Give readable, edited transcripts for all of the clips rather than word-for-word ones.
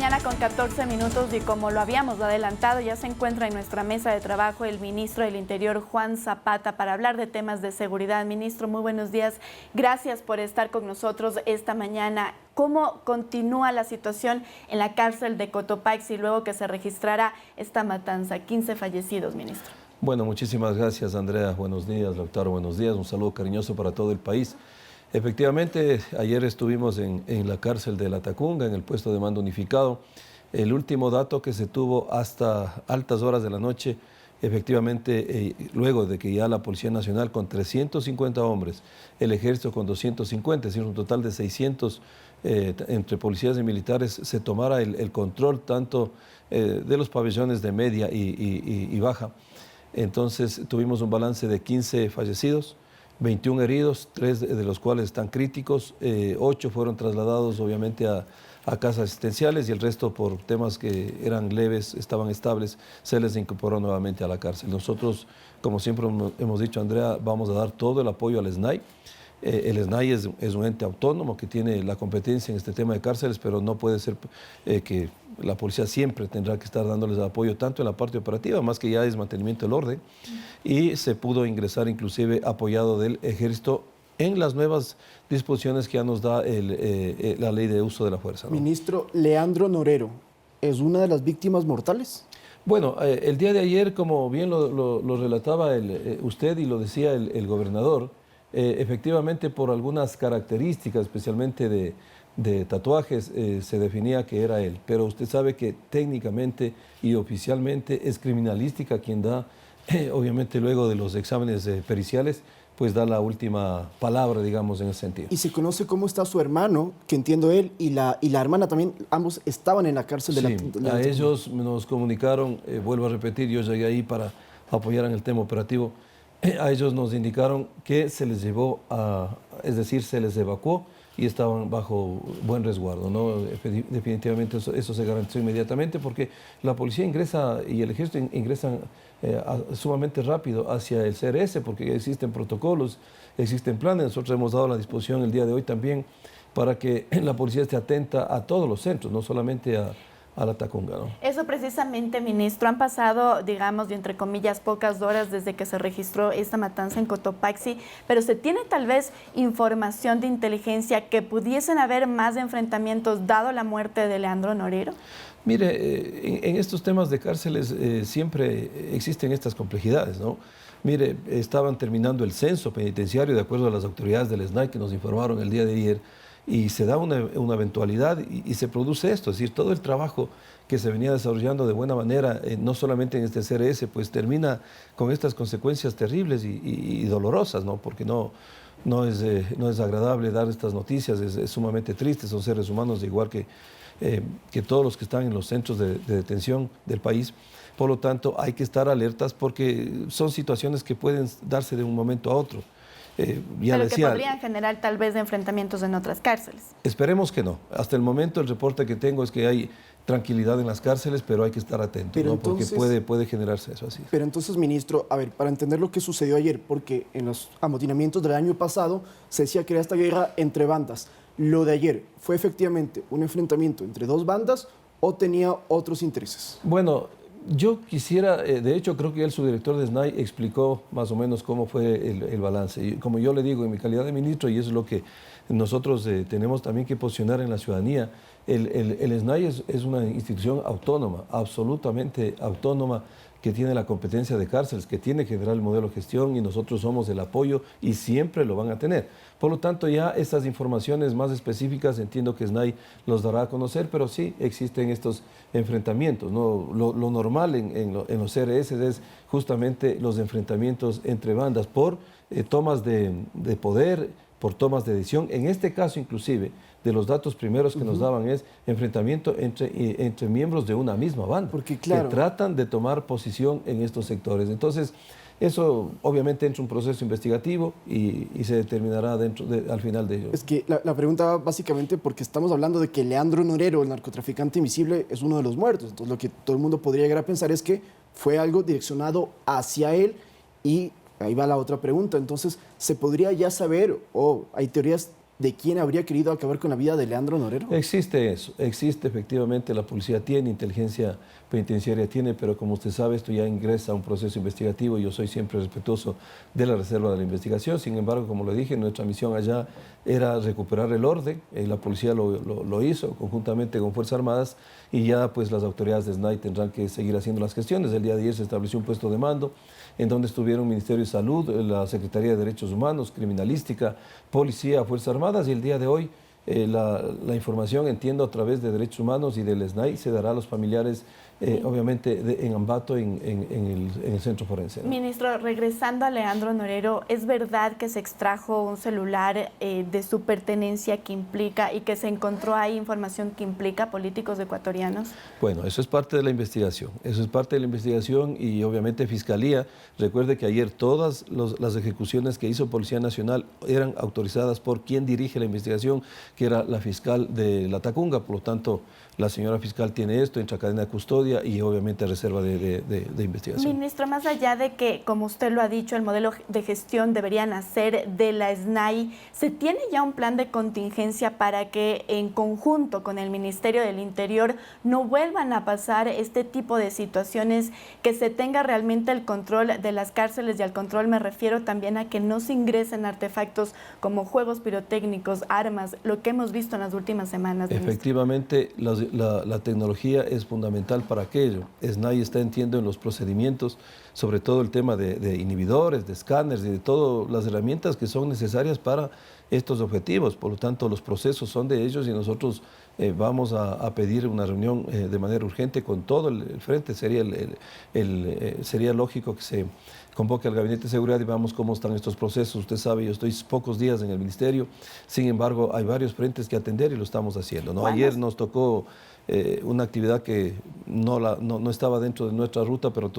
mañana con 14 minutos y como lo habíamos adelantado, ya se encuentra en nuestra mesa de trabajo el ministro del Interior, Juan Zapata, para hablar de temas de seguridad. Ministro, muy buenos días. Gracias por estar con nosotros esta mañana. ¿Cómo continúa la situación en la cárcel de Cotopaxi luego que se registrara esta matanza? 15 fallecidos, ministro. Bueno, muchísimas gracias, Andrea. Buenos días, doctor. Buenos días. Un saludo cariñoso para todo el país. Efectivamente, ayer estuvimos en la cárcel de La Tacunga, en el puesto de mando unificado. El último dato que se tuvo hasta altas horas de la noche, efectivamente, luego de que ya la Policía Nacional con 350 hombres, el Ejército con 250, es decir, un total de 600 entre policías y militares, se tomara el control tanto de los pabellones de media y baja. Entonces tuvimos un balance de 15 fallecidos, 21 heridos, 3 de los cuales están críticos, 8 fueron trasladados obviamente a casas asistenciales y el resto por temas que eran leves, estaban estables, se les incorporó nuevamente a la cárcel. Nosotros, como siempre hemos dicho, Andrea, vamos a dar todo el apoyo al SNAI. El SNAI es un ente autónomo que tiene la competencia en este tema de cárceles, pero no puede ser que la policía siempre tendrá que estar dándoles apoyo tanto en la parte operativa, más que ya es mantenimiento del orden, y se pudo ingresar inclusive apoyado del Ejército en las nuevas disposiciones que ya nos da la ley de uso de la fuerza, ¿no? Ministro, Leandro Norero, ¿es una de las víctimas mortales? Bueno, el día de ayer, como bien lo relataba usted y lo decía el gobernador, efectivamente por algunas características, especialmente de tatuajes, se definía que era él. Pero usted sabe que técnicamente y oficialmente es criminalística quien da, obviamente luego de los exámenes periciales, pues da la última palabra, digamos, en ese sentido. ¿Y se conoce cómo está su hermano, que entiendo él, y la hermana también? Ambos estaban en la cárcel de la... A ellos nos comunicaron, vuelvo a repetir, yo llegué ahí para apoyar en el tema operativo. A ellos nos indicaron que se les llevó es decir, se les evacuó y estaban bajo buen resguardo, ¿no? Definitivamente eso se garantizó inmediatamente porque la policía ingresa y el ejército ingresan sumamente rápido hacia el CRS porque existen protocolos, existen planes. Nosotros hemos dado la disposición el día de hoy también para que la policía esté atenta a todos los centros, no solamente a La Tacunga, ¿no? Eso precisamente, ministro. Han pasado, digamos, y entre comillas, pocas horas desde que se registró esta matanza en Cotopaxi, pero ¿se tiene tal vez información de inteligencia que pudiesen haber más enfrentamientos dado la muerte de Leandro Norero? Mire, en estos temas de cárceles siempre existen estas complejidades, ¿no? Mire, estaban terminando el censo penitenciario de acuerdo a las autoridades del SNAI que nos informaron el día de ayer, y se da una eventualidad y se produce esto, es decir, todo el trabajo que se venía desarrollando de buena manera, no solamente en este CRS, pues termina con estas consecuencias terribles y dolorosas, ¿no? Porque no es agradable dar estas noticias, es sumamente triste, son seres humanos igual que todos los que están en los centros de detención del país. Por lo tanto, hay que estar alertas porque son situaciones que pueden darse de un momento a otro. Pero que podrían generar tal vez enfrentamientos en otras cárceles. Esperemos que no. Hasta el momento el reporte que tengo es que hay tranquilidad en las cárceles, pero hay que estar atentos, ¿no? Porque puede generarse eso así. Pero entonces, ministro, a ver, para entender lo que sucedió ayer, porque en los amotinamientos del año pasado se decía que era esta guerra entre bandas. ¿Lo de ayer fue efectivamente un enfrentamiento entre dos bandas o tenía otros intereses? Bueno, yo quisiera, de hecho creo que el subdirector de SNAI explicó más o menos cómo fue el balance. Y como yo le digo, en mi calidad de ministro, y eso es lo que nosotros tenemos también que posicionar en la ciudadanía, el SNAI es una institución autónoma, absolutamente autónoma, que tiene la competencia de cárceles, que tiene que generar el modelo de gestión y nosotros somos el apoyo y siempre lo van a tener. Por lo tanto, ya estas informaciones más específicas entiendo que SNAI los dará a conocer, pero sí existen estos enfrentamientos, ¿no? Lo normal en los CRS es justamente los enfrentamientos entre bandas por tomas de poder, por tomas de decisión. En este caso, inclusive, de los datos primeros que nos daban es enfrentamiento entre miembros de una misma banda, porque, claro, que tratan de tomar posición en estos sectores. Entonces, eso obviamente entra un proceso investigativo y se determinará al final de ello. Es que la pregunta va básicamente porque estamos hablando de que Leandro Norero, el narcotraficante invisible, es uno de los muertos. Entonces, lo que todo el mundo podría llegar a pensar es que fue algo direccionado hacia él y ahí va la otra pregunta. Entonces, ¿se podría ya saber o hay teorías de quién habría querido acabar con la vida de Leandro Norero? Existe eso, existe efectivamente, la policía tiene, inteligencia penitenciaria tiene, pero como usted sabe, esto ya ingresa a un proceso investigativo y yo soy siempre respetuoso de la reserva de la investigación. Sin embargo, como le dije, nuestra misión allá era recuperar el orden, la policía lo hizo conjuntamente con Fuerzas Armadas y ya pues las autoridades de SNAI tendrán que seguir haciendo las gestiones. El día de ayer se estableció un puesto de mando en donde estuvieron Ministerio de Salud, la Secretaría de Derechos Humanos, Criminalística, Policía, Fuerzas Armadas, y el día de hoy la información, entiendo, a través de Derechos Humanos y del SNAI se dará a los familiares, obviamente, en Ambato, en el centro forense, ¿no? Ministro, regresando a Leandro Norero, ¿es verdad que se extrajo un celular de su pertenencia que implica y que se encontró ahí información que implica políticos ecuatorianos? Bueno, eso es parte de la investigación. Eso es parte de la investigación y obviamente Fiscalía. Recuerde que ayer todas las ejecuciones que hizo Policía Nacional eran autorizadas por quien dirige la investigación, que era la fiscal de La Tacunga. Por lo tanto, la señora fiscal tiene esto, entra a cadena de custodia y obviamente reserva de investigación. Ministro, más allá de que, como usted lo ha dicho, el modelo de gestión debería nacer de la SNAI, ¿se tiene ya un plan de contingencia para que en conjunto con el Ministerio del Interior no vuelvan a pasar este tipo de situaciones, que se tenga realmente el control de las cárceles? Y al control me refiero también a que no se ingresen artefactos como juegos pirotécnicos, armas, lo que hemos visto en las últimas semanas. Efectivamente, la tecnología es fundamental para aquello. SNAI está, entiendo, en los procedimientos, sobre todo el tema de inhibidores, de escáneres y de todas las herramientas que son necesarias para estos objetivos. Por lo tanto, los procesos son de ellos y nosotros vamos a pedir una reunión de manera urgente con todo el frente. Sería lógico que se convoque al Gabinete de Seguridad y veamos cómo están estos procesos. Usted sabe, yo estoy pocos días en el Ministerio, sin embargo, hay varios frentes que atender y lo estamos haciendo, ¿no? Ayer nos tocó una actividad que no estaba dentro de nuestra ruta, pero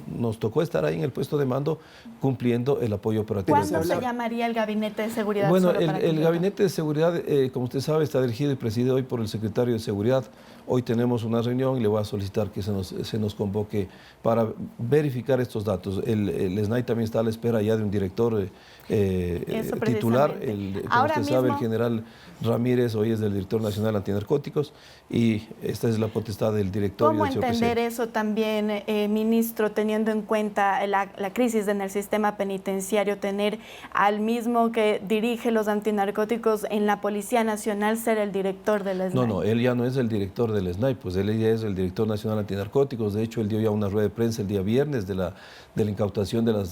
nos tocó estar ahí en el puesto de mando cumpliendo el apoyo operativo. ¿Cuándo se llamaría el Gabinete de Seguridad? Bueno, el Gabinete de Seguridad, como usted sabe, está dirigido y presidido hoy por el Secretario de Seguridad. Hoy tenemos una reunión y le voy a solicitar que se nos convoque para verificar estos datos. El SNAI también está a la espera ya de un director titular. Como usted sabe, el general Ramírez hoy es el director nacional antinarcóticos y esta es la potestad del director. ¿Cómo y del señor entender presidente. eso también, ministro, teniendo en cuenta la crisis en el sistema penitenciario, tener al mismo que dirige los antinarcóticos en la Policía Nacional ser el director del SNAI? No, él ya no es el director del SNAI, pues él ya es el director nacional antinarcóticos. De hecho, él dio ya una rueda de prensa el día viernes de la incautación de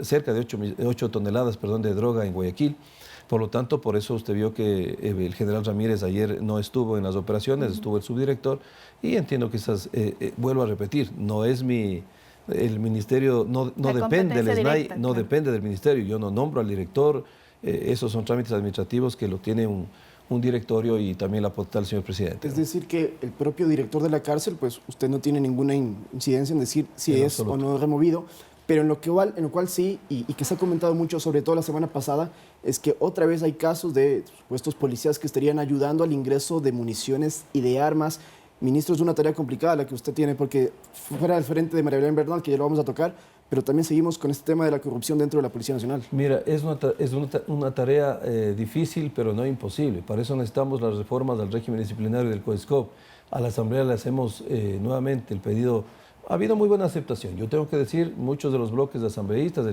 cerca de 8 toneladas de droga en Guayaquil. Por lo tanto, por eso usted vio que el general Ramírez ayer no estuvo en las operaciones, estuvo el subdirector, y entiendo que vuelvo a repetir, no es el ministerio, no depende del SNAI, directa, no claro. depende del ministerio, yo no nombro al director, esos son trámites administrativos que lo tiene un directorio y también la potestad del señor presidente. Es decir, que el propio director de la cárcel, pues usted no tiene ninguna incidencia en decir si es o no removido, pero en lo cual sí, y que se ha comentado mucho, sobre todo la semana pasada, es que otra vez hay casos de supuestos policías que estarían ayudando al ingreso de municiones y de armas. Ministro, es una tarea complicada la que usted tiene, porque fuera del frente de María Belén Bernal, que ya lo vamos a tocar, pero también seguimos con este tema de la corrupción dentro de la Policía Nacional. Mira, es una tarea difícil, pero no imposible. Para eso necesitamos las reformas al régimen disciplinario del COESCOP. A la Asamblea le hacemos nuevamente el pedido. Ha habido muy buena aceptación. Yo tengo que decir, muchos de los bloques de asambleístas,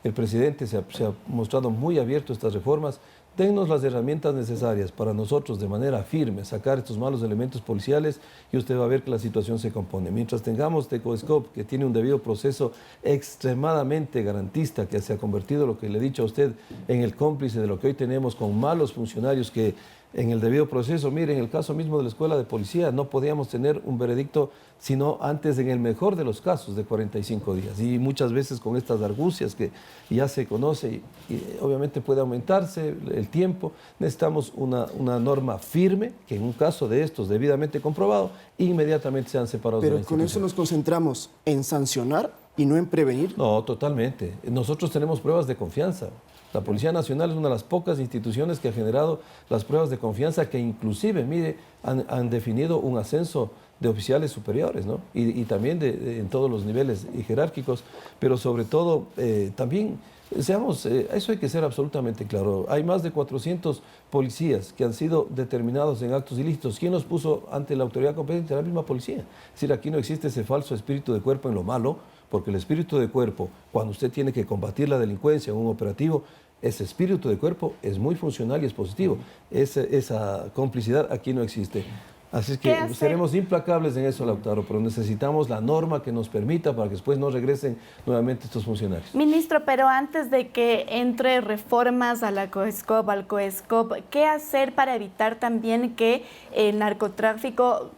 el presidente se ha mostrado muy abierto a estas reformas. Dennos las herramientas necesarias para nosotros de manera firme sacar estos malos elementos policiales y usted va a ver que la situación se compone. Mientras tengamos COESCOP, que tiene un debido proceso extremadamente garantista, que se ha convertido, lo que le he dicho a usted, en el cómplice de lo que hoy tenemos con malos funcionarios que en el debido proceso, miren, en el caso mismo de la Escuela de Policía, no podíamos tener un veredicto sino antes, en el mejor de los casos, de 45 días. Y muchas veces con estas argucias que ya se conoce y obviamente puede aumentarse el tiempo, necesitamos una norma firme que en un caso de estos debidamente comprobado, inmediatamente sean separados de la Pero con eso institución. nos concentramos en sancionar y no en prevenir. No, totalmente. Nosotros tenemos pruebas de confianza. La Policía Nacional es una de las pocas instituciones que ha generado las pruebas de confianza que inclusive, mire, han definido un ascenso de oficiales superiores, ¿no? Y también en todos los niveles jerárquicos, pero sobre todo también, eso hay que ser absolutamente claro. Hay más de 400 policías que han sido determinados en actos ilícitos. ¿Quién los puso ante la autoridad competente? La misma policía. Es decir, aquí no existe ese falso espíritu de cuerpo en lo malo, porque el espíritu de cuerpo, cuando usted tiene que combatir la delincuencia en un operativo, ese espíritu de cuerpo es muy funcional y es positivo. Esa complicidad aquí no existe. Así es que seremos implacables en eso, Lautaro, pero necesitamos la norma que nos permita para que después no regresen nuevamente estos funcionarios. Ministro, pero antes de que entre reformas a la COESCOP, al COESCOP, ¿qué hacer para evitar también que el narcotráfico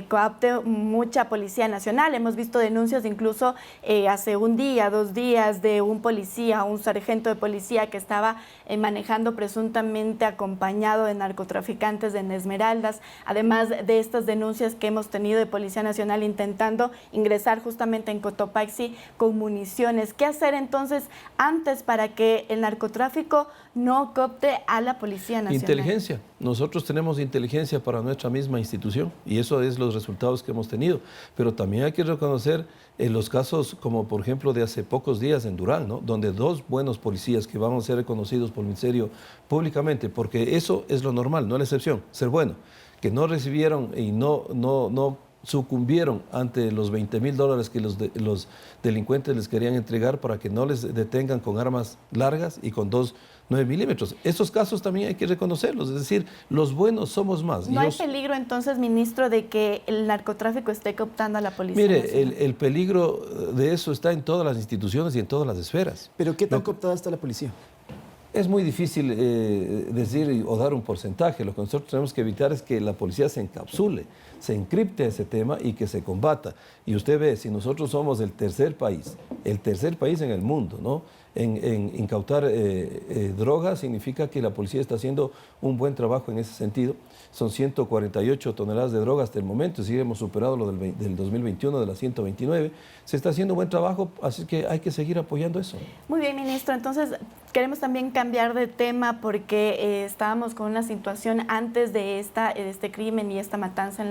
coapte mucha Policía Nacional? Hemos visto denuncias incluso hace un día, 2 días, de un policía, un sargento de policía que estaba manejando presuntamente acompañado de narcotraficantes en Esmeraldas, además de estas denuncias que hemos tenido de Policía Nacional intentando ingresar justamente en Cotopaxi con municiones. ¿Qué hacer entonces antes para que el narcotráfico no coopte a la Policía Nacional? Inteligencia. Nosotros tenemos inteligencia para nuestra misma institución y eso es los resultados que hemos tenido. Pero también hay que reconocer los casos como por ejemplo de hace pocos días en Durán, ¿no? Donde 2 buenos policías que van a ser reconocidos por el Ministerio públicamente, porque eso es lo normal, no la excepción, ser bueno, que no recibieron y no sucumbieron ante los $20.000 que los delincuentes les querían entregar para que no les detengan con armas largas y con 9 milímetros. Esos casos también hay que reconocerlos, es decir, los buenos somos más. ¿No hay peligro entonces, ministro, de que el narcotráfico esté cooptando a la Policía Nacional? Mire, el peligro de eso está en todas las instituciones y en todas las esferas. ¿Pero qué tan cooptada está la policía? Es muy difícil decir o dar un porcentaje. Lo que nosotros tenemos que evitar es que la policía se encapsule, se encripte ese tema y que se combata. Y usted ve, si nosotros somos el tercer país en el mundo, ¿no?, en incautar drogas, significa que la policía está haciendo un buen trabajo en ese sentido. Son 148 toneladas de drogas hasta el momento, sí hemos superado lo del 2021 de las 129. Se está haciendo un buen trabajo, así que hay que seguir apoyando eso. Muy bien, ministro. Entonces, queremos también cambiar de tema porque estábamos con una situación antes de este crimen y esta matanza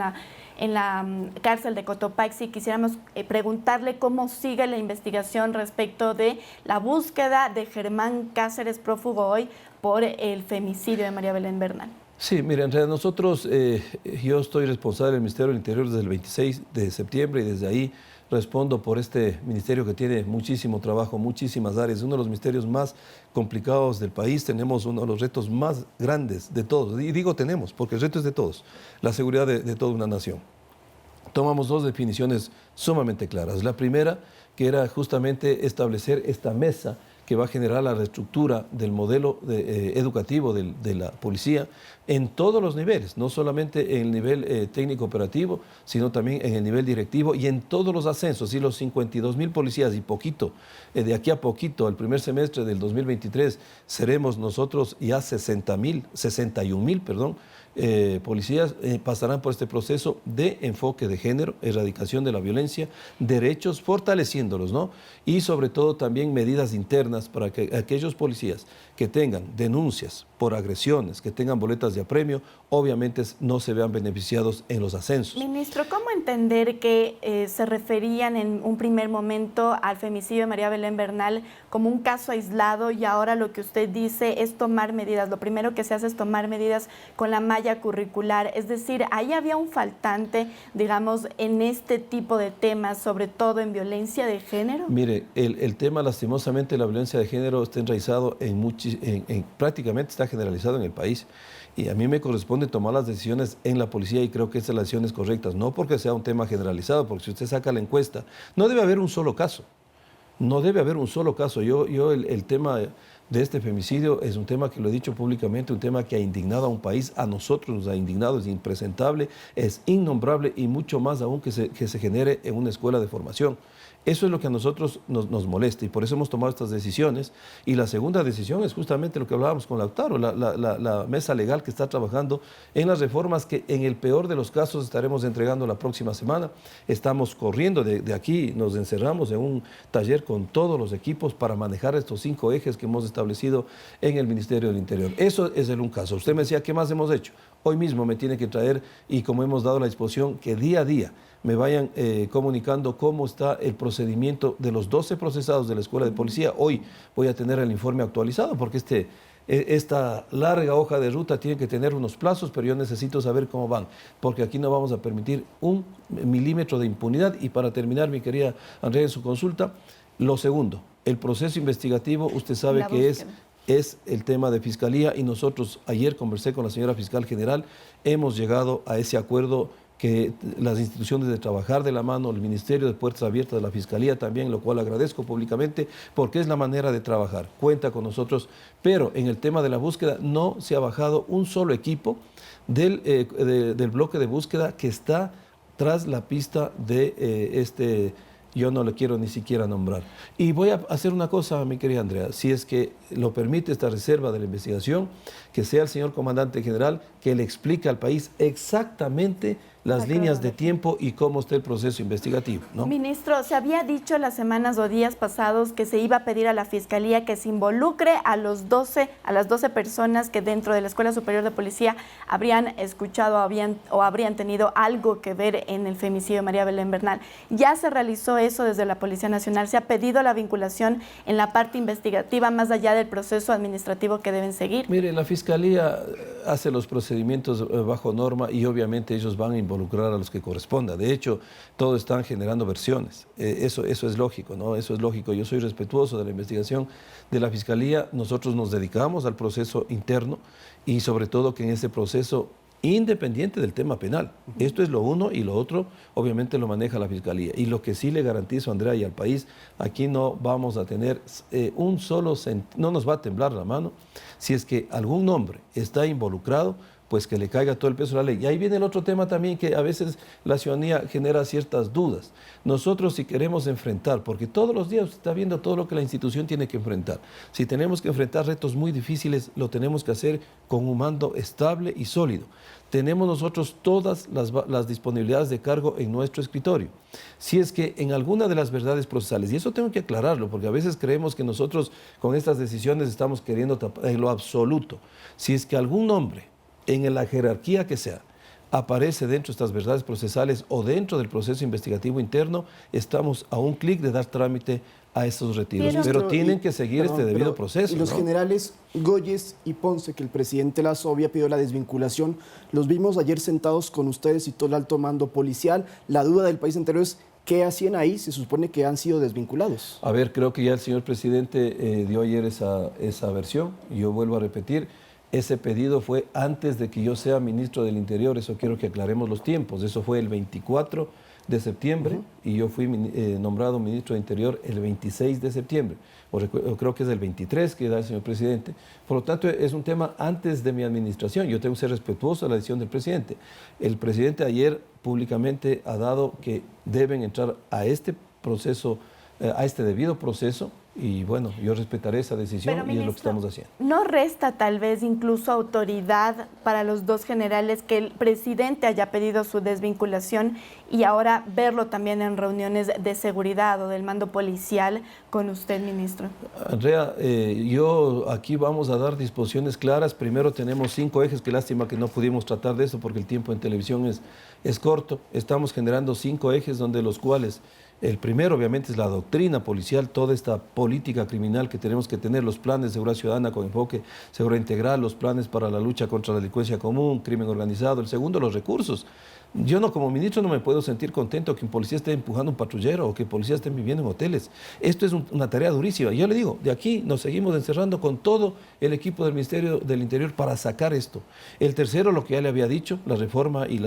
en la cárcel de Cotopaxi. Quisiéramos preguntarle cómo sigue la investigación respecto de la búsqueda de Germán Cáceres, prófugo hoy por el femicidio de María Belén Bernal. Sí, mire, en realidad nosotros, yo estoy responsable del Ministerio del Interior desde el 26 de septiembre y desde ahí respondo por este ministerio que tiene muchísimo trabajo, muchísimas áreas, uno de los ministerios más complicados del país. Tenemos uno de los retos más grandes de todos, y digo tenemos, porque el reto es de todos, la seguridad de toda una nación. Tomamos 2 definiciones sumamente claras. La primera, que era justamente establecer esta mesa que va a generar la reestructura del modelo educativo de la policía en todos los niveles, no solamente en el nivel técnico operativo, sino también en el nivel directivo y en todos los ascensos. Y los 52.000 policías y poquito, de aquí a poquito, al primer semestre del 2023, seremos nosotros ya 61.000, perdón, policías pasarán por este proceso de enfoque de género, erradicación de la violencia, derechos, fortaleciéndolos, ¿no? Y sobre todo también medidas internas para que aquellos policías que tengan denuncias por agresiones, que tengan boletas de apremio, obviamente no se vean beneficiados en los ascensos. Ministro, ¿cómo entender que se referían en un primer momento al femicidio de María Belén Bernal como un caso aislado y ahora lo que usted dice es tomar medidas? Lo primero que se hace es tomar medidas con la malla curricular, es decir, ahí había un faltante, digamos, en este tipo de temas, sobre todo en violencia de género. Mire, el tema lastimosamente la violencia de género está enraizado prácticamente está generalizado en el país. Y a mí me corresponde tomar las decisiones en la policía y creo que esas son las decisiones correctas, no porque sea un tema generalizado, porque si usted saca la encuesta, no debe haber un solo caso. No debe haber un solo caso. El tema de este femicidio es un tema que lo he dicho públicamente, un tema que ha indignado a un país, a nosotros nos ha indignado, es impresentable, es innombrable y mucho más aún que se genere en una escuela de formación. Eso es lo que a nosotros nos molesta y por eso hemos tomado estas decisiones. Y la segunda decisión es justamente lo que hablábamos con Lautaro, la mesa legal que está trabajando en las reformas que en el peor de los casos estaremos entregando la próxima semana. Estamos corriendo de aquí, nos encerramos en un taller con todos los equipos para manejar estos 5 ejes que hemos establecido en el Ministerio del Interior. Eso es un caso. Usted me decía, ¿qué más hemos hecho? Hoy mismo me tiene que traer, y como hemos dado la disposición, que día a día me vayan comunicando cómo está el procedimiento de los 12 procesados de la Escuela de Policía. Hoy voy a tener el informe actualizado porque esta larga hoja de ruta tiene que tener unos plazos, pero yo necesito saber cómo van, porque aquí no vamos a permitir un milímetro de impunidad. Y para terminar, mi querida Andrea, en su consulta, lo segundo, el proceso investigativo, usted sabe que es el tema de Fiscalía, y nosotros ayer conversé con la señora Fiscal General, hemos llegado a ese acuerdo que las instituciones de trabajar de la mano, el Ministerio de Puertas Abiertas de la Fiscalía también, lo cual agradezco públicamente porque es la manera de trabajar, cuenta con nosotros, pero en el tema de la búsqueda no se ha bajado un solo equipo del bloque de búsqueda que está tras la pista de yo no le quiero ni siquiera nombrar. Y voy a hacer una cosa, mi querida Andrea, si es que lo permite esta reserva de la investigación, que sea el señor comandante general que le explique al país exactamente las líneas de tiempo y cómo está el proceso investigativo, ¿no? Ministro, se había dicho las semanas o días pasados que se iba a pedir a la Fiscalía que se involucre a las 12 personas que dentro de la Escuela Superior de Policía habrían escuchado o habrían tenido algo que ver en el femicidio de María Belén Bernal. Ya se realizó eso desde la Policía Nacional, se ha pedido la vinculación en la parte investigativa más allá del proceso administrativo que deben seguir. Mire, la Fiscalía hace los procedimientos bajo norma y obviamente ellos van a involucrar a los que corresponda. De hecho, todos están generando versiones. Eso es lógico, ¿no? Eso es lógico. Yo soy respetuoso de la investigación de la Fiscalía. Nosotros nos dedicamos al proceso interno y sobre todo que en ese proceso, independiente del tema penal. Esto es lo uno, y lo otro obviamente lo maneja la Fiscalía. Y lo que sí le garantizo, Andrea, y al país, aquí no vamos a tener no nos va a temblar la mano si es que algún nombre está involucrado, pues que le caiga todo el peso de la ley. Y ahí viene el otro tema también, que a veces la ciudadanía genera ciertas dudas. Nosotros, si queremos enfrentar, porque todos los días usted está viendo todo lo que la institución tiene que enfrentar, si tenemos que enfrentar retos muy difíciles, lo tenemos que hacer con un mando estable y sólido. Tenemos nosotros todas las disponibilidades de cargo en nuestro escritorio. Si es que en alguna de las verdades procesales, y eso tengo que aclararlo, porque a veces creemos que nosotros con estas decisiones estamos queriendo tapar en lo absoluto. Si es que algún nombre, en la jerarquía que sea, aparece dentro de estas verdades procesales o dentro del proceso investigativo interno, estamos a un clic de dar trámite a esos retiros. Pero tienen que seguir este debido proceso. Y los generales Goyes y Ponce, que el presidente Lasso había pedido la desvinculación, los vimos ayer sentados con ustedes y todo el alto mando policial. La duda del país entero es: ¿qué hacían ahí? Se supone que han sido desvinculados. A ver, creo que ya el señor presidente dio ayer esa versión. Yo vuelvo a repetir, ese pedido fue antes de que yo sea ministro del Interior. Eso quiero que aclaremos los tiempos. Eso fue el 24 de septiembre y yo fui nombrado ministro de Interior el 26 de septiembre. O creo que es el 23 que da el señor presidente. Por lo tanto, es un tema antes de mi administración. Yo tengo que ser respetuoso de la decisión del presidente. El presidente ayer públicamente ha dado que deben entrar a este proceso, a este debido proceso. Y bueno, yo respetaré esa decisión. Pero, ministro, y es lo que estamos haciendo. ¿No resta tal vez incluso autoridad para los dos generales que el presidente haya pedido su desvinculación y ahora verlo también en reuniones de seguridad o del mando policial con usted, ministro? Andrea, yo aquí vamos a dar disposiciones claras. Primero tenemos 5 ejes, qué lástima que no pudimos tratar de eso porque el tiempo en televisión es corto. Estamos generando 5 ejes donde los cuales el primero, obviamente, es la doctrina policial, toda esta política criminal que tenemos que tener, los planes de seguridad ciudadana con enfoque seguridad integral, los planes para la lucha contra la delincuencia común, crimen organizado. El segundo, los recursos. Yo como ministro no me puedo sentir contento que un policía esté empujando un patrullero o que policías estén viviendo en hoteles. Esto es una tarea durísima. Yo le digo, de aquí nos seguimos encerrando con todo el equipo del Ministerio del Interior para sacar esto. El tercero, lo que ya le había dicho, la reforma y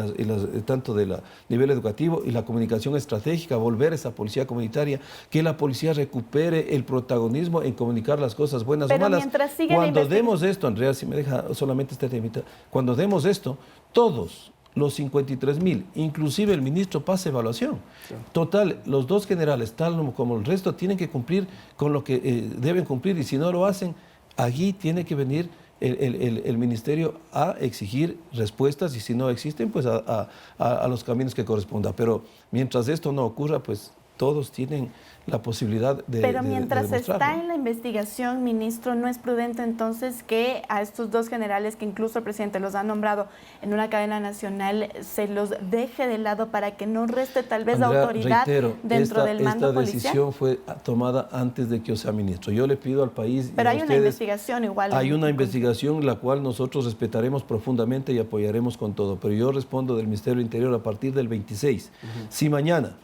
tanto del nivel educativo y la comunicación estratégica, volver a esa policía comunitaria, que la policía recupere el protagonismo en comunicar las cosas buenas o malas. Cuando demos esto, Andrea, si me deja solamente esta temita, cuando demos esto, todos los 53,000, inclusive el ministro pasa evaluación. Sí. Total, los dos generales, tal como el resto, tienen que cumplir con lo que deben cumplir, y si no lo hacen, allí tiene que venir el ministerio a exigir respuestas, y si no existen, pues a los caminos que corresponda. Pero mientras esto no ocurra, pues todos tienen la posibilidad de Pero mientras demostrarlo. está en la investigación, ministro, ¿no es prudente entonces que a estos dos generales, que incluso el presidente los ha nombrado en una cadena nacional, se los deje de lado para que no reste tal vez Andrea, autoridad reitero, dentro del mando esta policial? decisión fue tomada antes de que yo sea ministro. Yo le pido al país Pero y a hay una ustedes, investigación igual. hay una investigación la cual nosotros respetaremos profundamente y apoyaremos con todo. Pero yo respondo del Ministerio del Interior a partir del 26. Si mañana,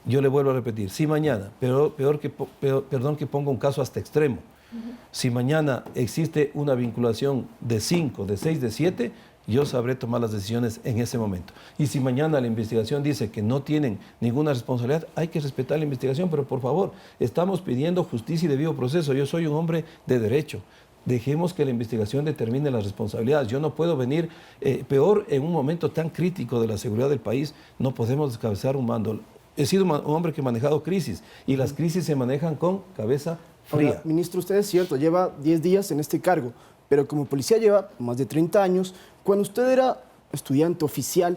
yo le vuelvo a repetir, si mañana, perdón que ponga un caso hasta extremo, si mañana existe una vinculación de 5, de 6, de 7, yo sabré tomar las decisiones en ese momento. Y si mañana la investigación dice que no tienen ninguna responsabilidad, hay que respetar la investigación, pero por favor, estamos pidiendo justicia y debido proceso. Yo soy un hombre de derecho. Dejemos que la investigación determine las responsabilidades. Yo no puedo venir, peor en un momento tan crítico de la seguridad del país, no podemos descabezar un mando. He sido un hombre que ha manejado crisis y las crisis se manejan con cabeza fría. Ahora, ministro, usted es cierto, lleva 10 días en este cargo, pero como policía lleva más de 30 años. Cuando usted era estudiante oficial,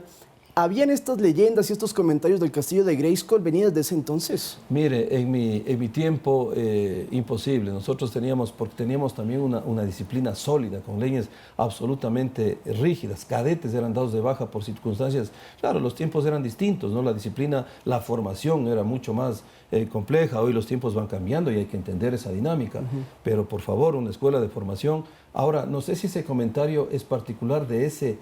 ¿habían estas leyendas y estos comentarios del castillo de Grayskull venidas desde ese entonces? Mire, en mi tiempo, imposible. Nosotros teníamos también una disciplina sólida, con leyes absolutamente rígidas. Cadetes eran dados de baja por circunstancias. Claro, los tiempos eran distintos, ¿no? La disciplina, la formación era mucho más compleja. Hoy los tiempos van cambiando y hay que entender esa dinámica. Pero, por favor, una escuela de formación. Ahora, no sé si ese comentario es particular de ese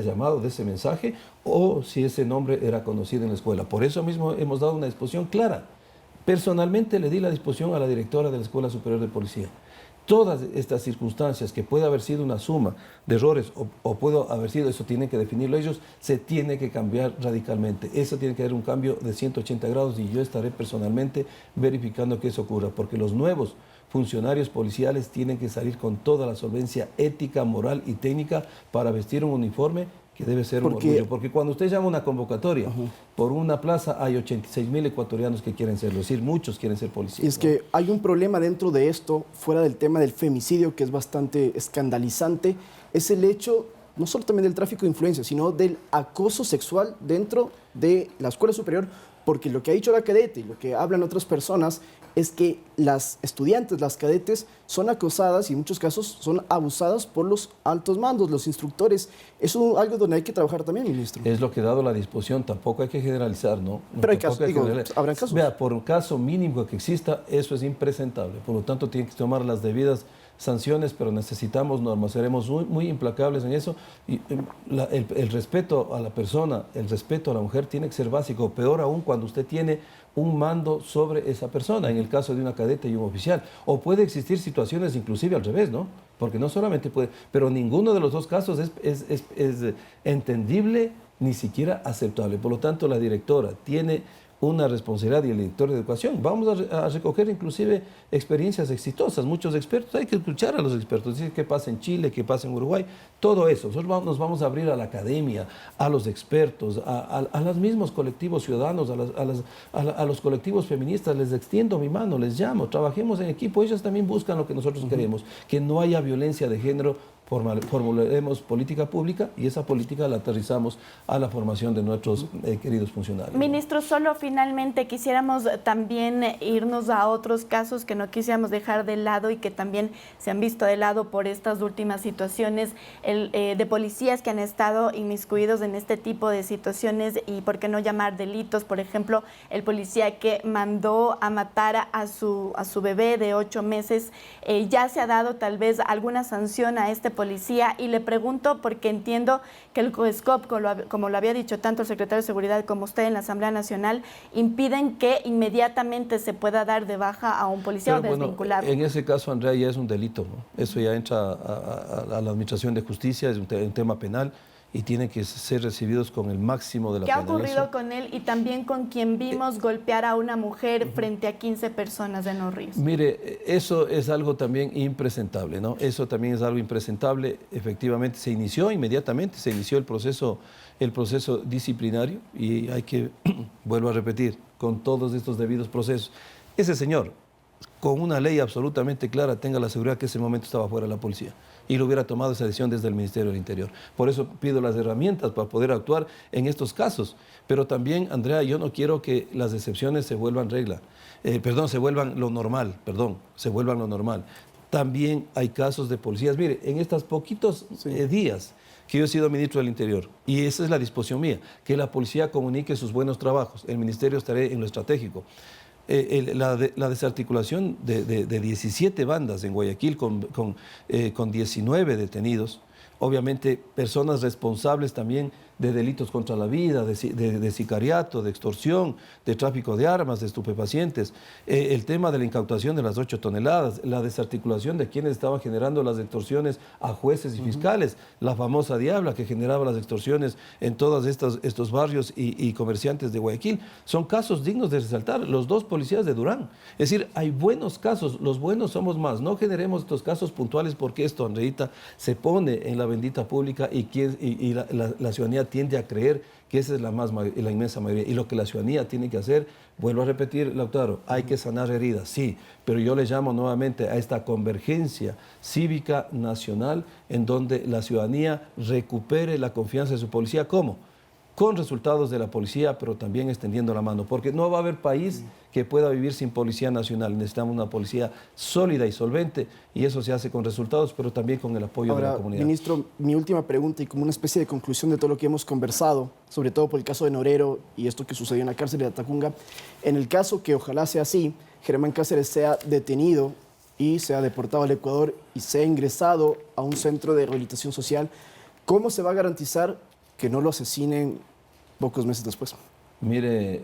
llamado, de ese mensaje, o si ese nombre era conocido en la escuela. Por eso mismo hemos dado una disposición clara. Personalmente le di la disposición a la directora de la Escuela Superior de Policía. Todas estas circunstancias, que puede haber sido una suma de errores o puede haber sido, eso tienen que definirlo ellos, se tiene que cambiar radicalmente. Eso tiene que haber un cambio de 180 grados y yo estaré personalmente verificando que eso ocurra, porque los nuevos funcionarios policiales tienen que salir con toda la solvencia ética, moral y técnica para vestir un uniforme que debe ser un orgullo. Porque cuando usted llama una convocatoria, por una plaza hay 86.000 ecuatorianos que quieren serlo, es decir, muchos quieren ser policías. Y es que hay un problema dentro de esto, fuera del tema del femicidio, que es bastante escandalizante, es el hecho no solo también del tráfico de influencias, sino del acoso sexual dentro de la escuela superior, porque lo que ha dicho la cadete y lo que hablan otras personas es que las estudiantes, las cadetes, son acosadas y en muchos casos son abusadas por los altos mandos, los instructores. Eso es algo donde hay que trabajar también, ministro. Es lo que he dado la disposición, tampoco hay que generalizar, ¿no? Pero hay casos, habrá casos. Vea, por un caso mínimo que exista, eso es impresentable. Por lo tanto, tienen que tomar las debidas sanciones, pero necesitamos normas, seremos muy implacables en eso. Y el respeto a la persona, el respeto a la mujer tiene que ser básico, peor aún cuando usted tiene un mando sobre esa persona, en el caso de una cadete y un oficial. O puede existir situaciones inclusive al revés, ¿no? Porque no solamente puede, pero ninguno de los dos casos es entendible, ni siquiera aceptable. Por lo tanto, la directora tiene una responsabilidad y el director de educación. Vamos a recoger inclusive experiencias exitosas, muchos expertos, hay que escuchar a los expertos, decir qué pasa en Chile, qué pasa en Uruguay, todo eso. Nosotros nos vamos a abrir a la academia, a los expertos, a los mismos colectivos ciudadanos, a los colectivos feministas, les extiendo mi mano, les llamo, trabajemos en equipo, ellos también buscan lo que nosotros queremos, que no haya violencia de género. Formularemos política pública y esa política la aterrizamos a la formación de nuestros queridos funcionarios. Ministro, solo finalmente quisiéramos también irnos a otros casos que no quisiéramos dejar de lado y que también se han visto de lado por estas últimas situaciones de policías que han estado inmiscuidos en este tipo de situaciones y por qué no llamar delitos. Por ejemplo, el policía que mandó a matar a su bebé de 8 meses, ya se ha dado tal vez alguna sanción a este policía, y le pregunto porque entiendo que el COESCOP, como lo había dicho tanto el secretario de Seguridad como usted en la Asamblea Nacional, impiden que inmediatamente se pueda dar de baja a un policía o desvincularlo. En ese caso, Andrea, ya es un delito, ¿no? Eso ya entra a la Administración de Justicia, es un tema penal y tienen que ser recibidos con el máximo de la pena. ¿Qué ha ocurrido con él y también con quien vimos golpear a una mujer frente a 15 personas en Los Ríos? Mire, eso es algo también impresentable, ¿no? Eso también es algo impresentable. Efectivamente, inmediatamente se inició el proceso disciplinario y hay que, vuelvo a repetir, con todos estos debidos procesos. Ese señor, con una ley absolutamente clara, tenga la seguridad que en ese momento estaba fuera de la policía. y lo hubiera tomado esa decisión desde el Ministerio del Interior. Por eso pido las herramientas para poder actuar en estos casos. Pero también, Andrea, yo no quiero que las excepciones se vuelvan regla. Se vuelvan lo normal, se vuelvan lo normal. También hay casos de policías. Mire, en estos poquitos días que yo he sido ministro del Interior, y esa es la disposición mía, que la policía comunique sus buenos trabajos. El ministerio estará en lo estratégico. La desarticulación de 17 bandas en Guayaquil con 19 detenidos, obviamente personas responsables también de delitos contra la vida, de sicariato, de extorsión, de tráfico de armas, de estupefacientes, el tema de la incautación de las 8 toneladas, la desarticulación de quienes estaban generando las extorsiones a jueces y fiscales, la famosa Diabla que generaba las extorsiones en todos estos barrios y comerciantes de Guayaquil. Son casos dignos de resaltar, los 2 policías de Durán. Es decir, hay buenos casos, los buenos somos más. No generemos estos casos puntuales porque esto, Andreita, se pone en la bendita pública y la ciudadanía tiende a creer que esa es la inmensa mayoría. Y lo que la ciudadanía tiene que hacer, vuelvo a repetir, Lautaro, hay que sanar heridas, sí, pero yo le llamo nuevamente a esta convergencia cívica nacional en donde la ciudadanía recupere la confianza de su policía. ¿Cómo? Con resultados de la policía, pero también extendiendo la mano, porque no va a haber país que pueda vivir sin policía nacional. Necesitamos una policía sólida y solvente, y eso se hace con resultados, pero también con el apoyo de la comunidad. Ministro, mi última pregunta y como una especie de conclusión de todo lo que hemos conversado, sobre todo por el caso de Norero y esto que sucedió en la cárcel de Latacunga, en el caso que ojalá sea así, Germán Cáceres sea detenido y sea deportado al Ecuador y sea ingresado a un centro de rehabilitación social, ¿cómo se va a garantizar que no lo asesinen pocos meses después? Mire,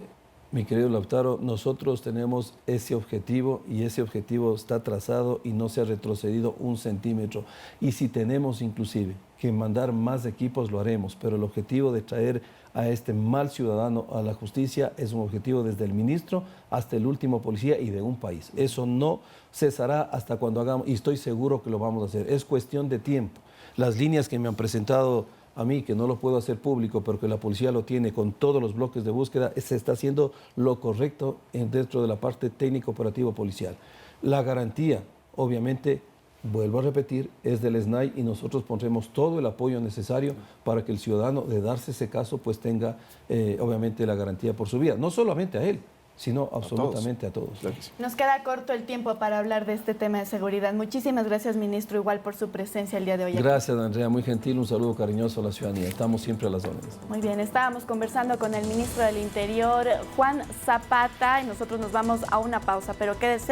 mi querido Lautaro, nosotros tenemos ese objetivo y ese objetivo está trazado y no se ha retrocedido un centímetro. Y si tenemos inclusive que mandar más equipos, lo haremos, pero el objetivo de traer a este mal ciudadano a la justicia es un objetivo desde el ministro hasta el último policía y de un país. Eso no cesará hasta cuando hagamos, y estoy seguro que lo vamos a hacer. Es cuestión de tiempo. Las líneas que me han presentado a mí, que no lo puedo hacer público, pero que la policía lo tiene con todos los bloques de búsqueda, se está haciendo lo correcto dentro de la parte técnico-operativo policial. La garantía, obviamente, vuelvo a repetir, es del SNAI y nosotros pondremos todo el apoyo necesario para que el ciudadano, de darse ese caso, pues tenga, obviamente, la garantía por su vida. No solamente a él, sino absolutamente a todos. Nos queda corto el tiempo para hablar de este tema de seguridad. Muchísimas gracias, ministro, igual por su presencia el día de hoy. Gracias, Andrea, muy gentil, un saludo cariñoso a la ciudadanía. Estamos siempre a las órdenes. Muy bien, estábamos conversando con el ministro del Interior, Juan Zapata, y nosotros nos vamos a una pausa, pero quédese.